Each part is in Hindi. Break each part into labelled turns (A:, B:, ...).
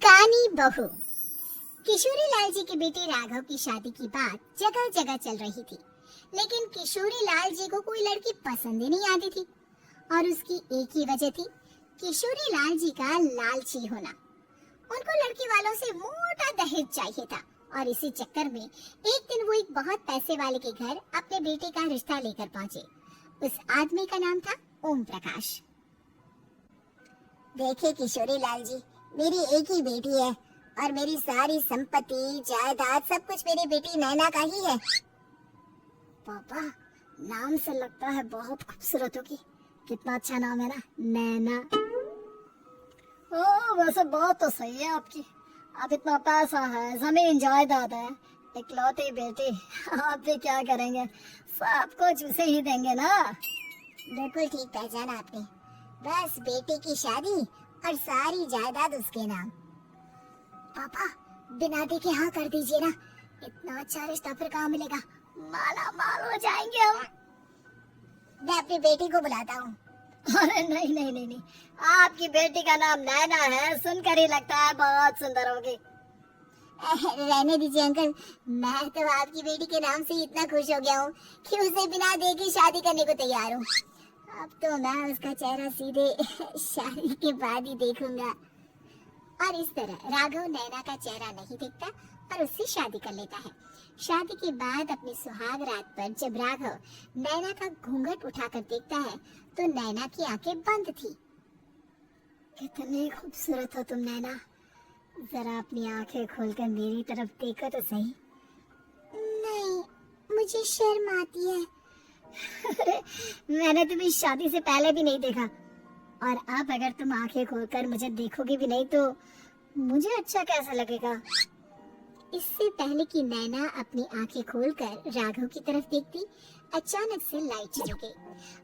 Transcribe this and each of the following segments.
A: कानी बहू। किशोरी लाल जी के बेटे राघव की शादी की बात जगह जगह चल रही थी, लेकिन किशोरी लाल जी को कोई लड़की पसंद ही नहीं आती थी और उसकी एक ही वजह थी, किशोरी लाल जी का लालची होना। उनको लड़की वालों से मोटा दहेज चाहिए था और इसी चक्कर में एक दिन वो एक बहुत पैसे वाले के घर अपने बेटे का रिश्ता लेकर पहुंचे। उस आदमी का नाम था ओम प्रकाश।
B: देखिए किशोरी लाल जी, मेरी एक ही बेटी है और मेरी सारी संपत्ति जायदाद सब कुछ मेरी बेटी नैना का ही है।
A: पापा, नाम से लगता है बहुत खूबसूरत होगी। कितना अच्छा नाम है ना, नैना। वैसे बात तो सही है आपकी। अब इतना पैसा है, जमीन जायदाद है, इकलौती बेटी, आप भी क्या करेंगे? सब कुछ उसे ही देंगे ना।
B: बिल्कुल ठीक पहचाना आपने। बस बेटी की शादी और सारी जायदाद उसके नाम।
A: पापा, बिना देखे हाँ कर दीजिए ना। इतना अच्छा रिश्ता फिर कहाँ मिलेगा? माला माल हो जाएंगे हम।
B: मैं अपनी बेटी को बुलाता हूँ।
A: अरे नहीं नहीं नहीं नहीं, आपकी बेटी का नाम नैना है, सुनकर ही लगता है बहुत सुंदर होगी।
B: रहने दीजिए अंकल, मैं तो आपकी बेटी के नाम से इतना खुश हो गया हूँ कि उसे बिना देखे शादी करने को तैयार हूँ। अब तो मैं उसका चेहरा सीधे शादी के बाद ही देखूंगा।
A: और इस तरह राघव नैना का चेहरा नहीं देखता और उससे शादी कर लेता है। शादी के बाद अपनी सुहाग रात पर जब राघव नैना का घूंघट उठाकर देखता है तो नैना की आंखें बंद थी। कितनी खूबसूरत हो तुम नैना, जरा अपनी आंखें खोलकर मेरी तरफ देखो तो सही।
B: नहीं, मुझे शर्म आती है।
A: अरे, मैंने तुम्हें शादी से पहले भी नहीं देखा और अब अगर तुम आंखें खोलकर मुझे देखोगी भी नहीं तो मुझे अच्छा कैसा लगेगा? इससे पहले कि नैना अपनी आंखें खोलकर राघव की तरफ देखती, अचानक से लाइट चली गई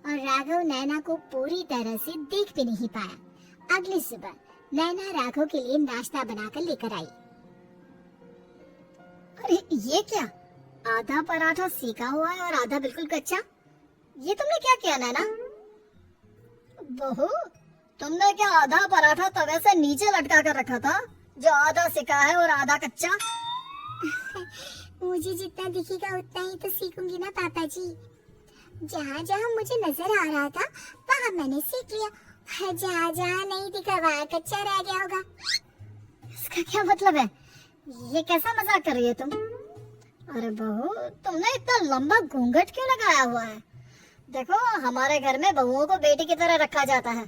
A: और राघव नैना को पूरी तरह से देख भी नहीं पाया। अगली सुबह नैना राघव के लिए नाश्ता बनाकर लेकर आई। अरे ये क्या? आधा पराठा सेका हुआ है और आधा बिल्कुल कच्चा। ये तुमने क्या किया नैना? बहू, तुमने क्या आधा पराठा तवे से नीचे लटका कर रखा था जो आधा सेका है और आधा कच्चा?
B: मुझे जितना दिखेगा उतना ही तो सीखूंगी ना पापा जी। जहाँ जहाँ मुझे नजर आ रहा था वहाँ मैंने सीख लिया, जहाँ जहाँ नहीं दिखा वहाँ कच्चा रह गया होगा।
A: इसका क्या मतलब है? ये कैसा मजाक कर रही है तुम? अरे बहू, तुमने इतना लंबा घूंघट क्यों लगाया हुआ है? देखो, हमारे घर में बहुओं को बेटी की तरह रखा जाता है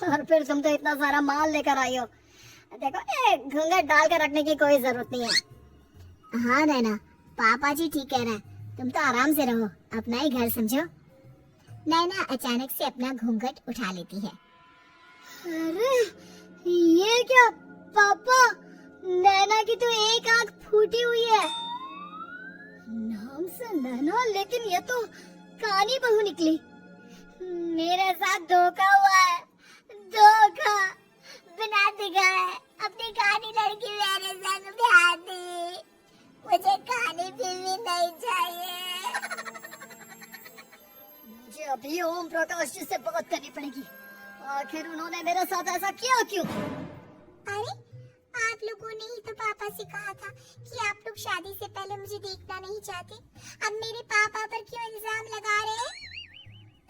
A: और फिर तुम तो इतना सारा माल लेकर आई हो। देखो, घूंघट डाल कर रखने की कोई जरूरत नहीं है। हाँ नैना, पापा जी ठीक कह रहे हैं, तुम तो आराम से रहो, अपना ही घर समझो। नैना अचानक से अपना घूंघट उठा लेती है। अरे ये क्या पापा, नैना की तो एक आंख फूटी हुई है। नाम से नैना, लेकिन ये तो कानी बहू निकली। मेरे साथ धोखा हुआ है, धोखा। बिना दिखाए अपनी कानी लड़की मेरे संग ब्याह दी। मुझे कानी बीवी नहीं चाहिए। मुझे अभी ओम प्रकाश जी से बात करनी पड़ेगी। आखिर उन्होंने मेरे साथ ऐसा किया क्यों?
B: अरे, आप लोगों ने ही तो पापा से कहा था कि आप लोग शादी से पहले मुझे देखना नहीं चाहते। अब मेरे पापा पर क्यों इल्जाम लगा रहे हैं?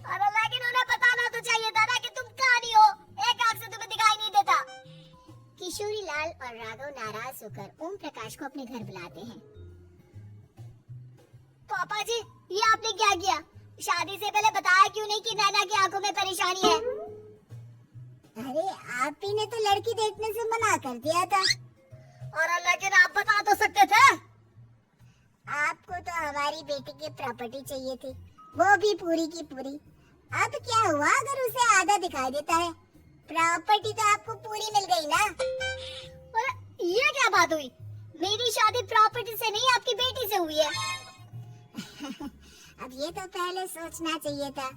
A: अरे लेकिन उन्हें बताना तो चाहिए था ना कि तुम कानी हो, एक आंख से तुम्हें दिखाई नहीं देता।
B: किशोरी लाल और राघव नाराज होकर ओम प्रकाश को अपने घर बुलाते हैं।
A: पापा जी, ये आपने क्या किया? शादी से पहले बताया क्यों नहीं कि नैना की आंखों में परेशानी है?
B: अरे, आप ही ने तो लड़की देखने से मना कर दिया था।
A: और लेकिन आप बता तो सकते थे।
B: आपको तो हमारी बेटी की प्रॉपर्टी चाहिए थी, वो भी पूरी की पूरी। अब क्या हुआ अगर उसे आधा दिखाई देता है? प्रॉपर्टी तो आपको पूरी मिल गई ना।
A: और ये क्या बात हुई? मेरी शादी प्रॉपर्टी से नहीं, आपकी बेटी से हुई है।
B: अब ये तो पहले सोचना चाहिए था।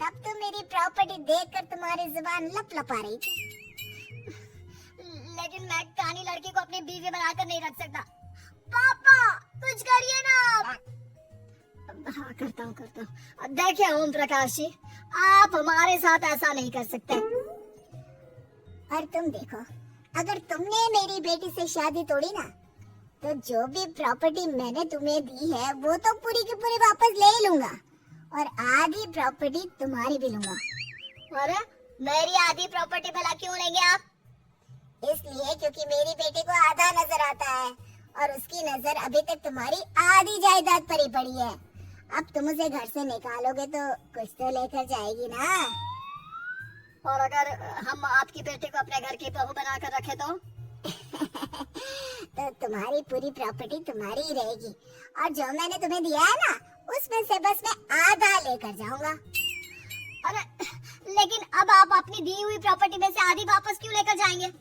B: तब तो मेरी प्रॉपर्टी देखकर तुम्हारी जुबान लपलपा रही थी।
A: लेकिन मैं कानी लड़की को अपनी बीवी बनाकर नहीं रख सकता। पापा, कुछ करिए ना। हाँ, करता हूँ। देखिए ओम प्रकाश जी, आप हमारे साथ ऐसा नहीं कर सकते।
B: और तुम देखो, अगर तुमने मेरी बेटी से शादी तोड़ी ना, तो जो भी प्रॉपर्टी मैंने तुम्हें दी है वो तो पूरी की पूरी वापस ले ही लूंगा, और आधी प्रॉपर्टी तुम्हारी भी लूंगा।
A: अरे मेरी आधी प्रॉपर्टी भला क्यों लेंगे आप?
B: इसलिए क्योंकि मेरी बेटी को आधा नजर आता है और उसकी नजर अभी तक तुम्हारी आधी जायदाद पर ही पड़ी है। अब तुम उसे घर से निकालोगे तो कुछ तो लेकर जाएगी ना।
A: और अगर हम आपकी बेटी को अपने घर की बहू बनाकर रखे तो?
B: तो तुम्हारी पूरी प्रॉपर्टी तुम्हारी ही रहेगी, और जो मैंने तुम्हें दिया है ना, उसमें से बस मैं आधा लेकर जाऊंगा।
A: अरे लेकिन अब आप अपनी दी हुई प्रॉपर्टी में से आधी वापस क्यों लेकर जाएंगे?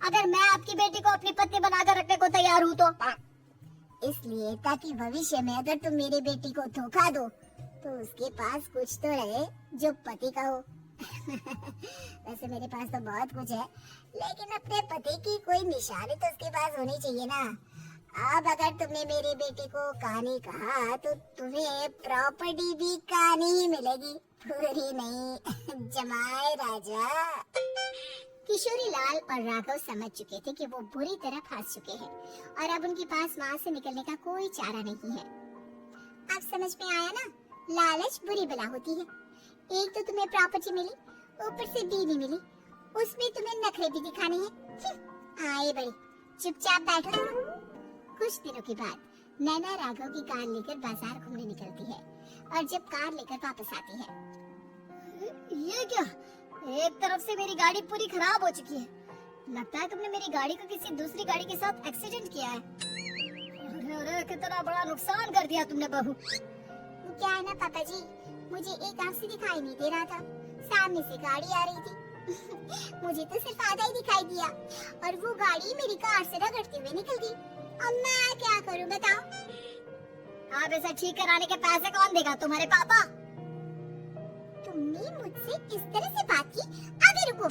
A: अगर मैं आपकी बेटी को अपनी पत्नी बनाकर रखने को तैयार हूँ तो?
B: इसलिए ताकि भविष्य में अगर तुम मेरी बेटी को धोखा दो तो उसके पास कुछ तो रहे जो पति का हो। वैसे मेरे पास तो बहुत कुछ है, लेकिन अपने पति की कोई निशानी तो उसके पास होनी चाहिए ना। अब अगर तुमने मेरी बेटी को कहानी कहा तो तुम्हें प्रॉपर्टी भी कहानी ही मिलेगी, पूरी नहीं। जमाए राजा।
A: किशोरी लाल और राघव समझ चुके थे कि वो बुरी तरह फंस चुके हैं और अब उनके पास वहाँ से निकलने का कोई चारा नहीं है।
B: अब समझ में आया ना, लालच बुरी बला होती है। एक तो तुम्हें प्रॉपर्टी मिली, ऊपर से बीवी मिली, उसमें तुम्हें नखरे भी दिखाने हैं। आए बड़ी, चुपचाप बैठो तुम।
A: कुछ दिनों के बाद नैना राघव की कार लेकर बाजार घूमने निकलती है और जब कार लेकर वापस आती है, ये क्या? एक तरफ से मेरी गाड़ी पूरी खराब हो चुकी है। लगता है तुमने मेरी गाड़ी को किसी दूसरी गाड़ी के साथ एक्सीडेंट किया है। अरे अरे कितना बड़ा नुकसान कर दिया तुमने बहू।
B: क्या है ना पापा जी, मुझे एक आंख से दिखाई नहीं दे रहा था, सामने से गाड़ी आ रही थी। मुझे तो सिर्फ आधा ही दिखाई दिया और वो गाड़ी मेरी कार से रगड़ते हुए निकल गई। अब मैं क्या करूं बताओ?
A: आप इसे ठीक कराने के पैसे कौन देगा? तुम्हारे पापा?
B: तुमने मुझसे इस तरह से बात की? अभी रुको।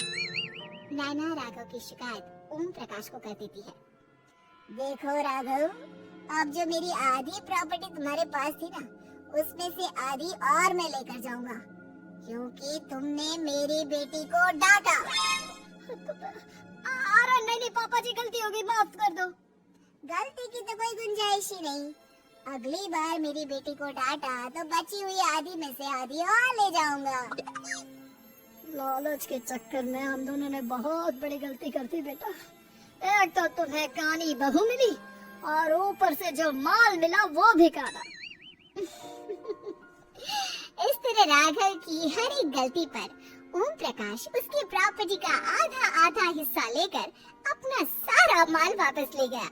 A: नैना राघव की शिकायत ओम प्रकाश को कर देती है।
B: देखो राघव, अब जो मेरी आधी प्रॉपर्टी तुम्हारे पास थी ना, उसमें से आधी और मैं लेकर जाऊंगा, क्योंकि तुमने मेरी बेटी को डांटा।
A: अरे नहीं पापा जी, गलती हो गई, माफ कर दो।
B: गलती की तो कोई गुंजाइश ही नहीं। अगली बार मेरी बेटी को डांटा तो बची हुई आधी में से आधी और ले जाऊंगा।
A: लालच के चक्कर में हम दोनों ने बहुत बड़ी गलती कर दी बेटा। एक तो तुम्हें कानी बहू मिली और ऊपर से जो माल मिला वो भी काना।
B: इस तरह राघव की हर एक गलती पर ओम प्रकाश उसकी प्रॉपर्टी का आधा आधा हिस्सा लेकर अपना सारा माल वापस ले गया।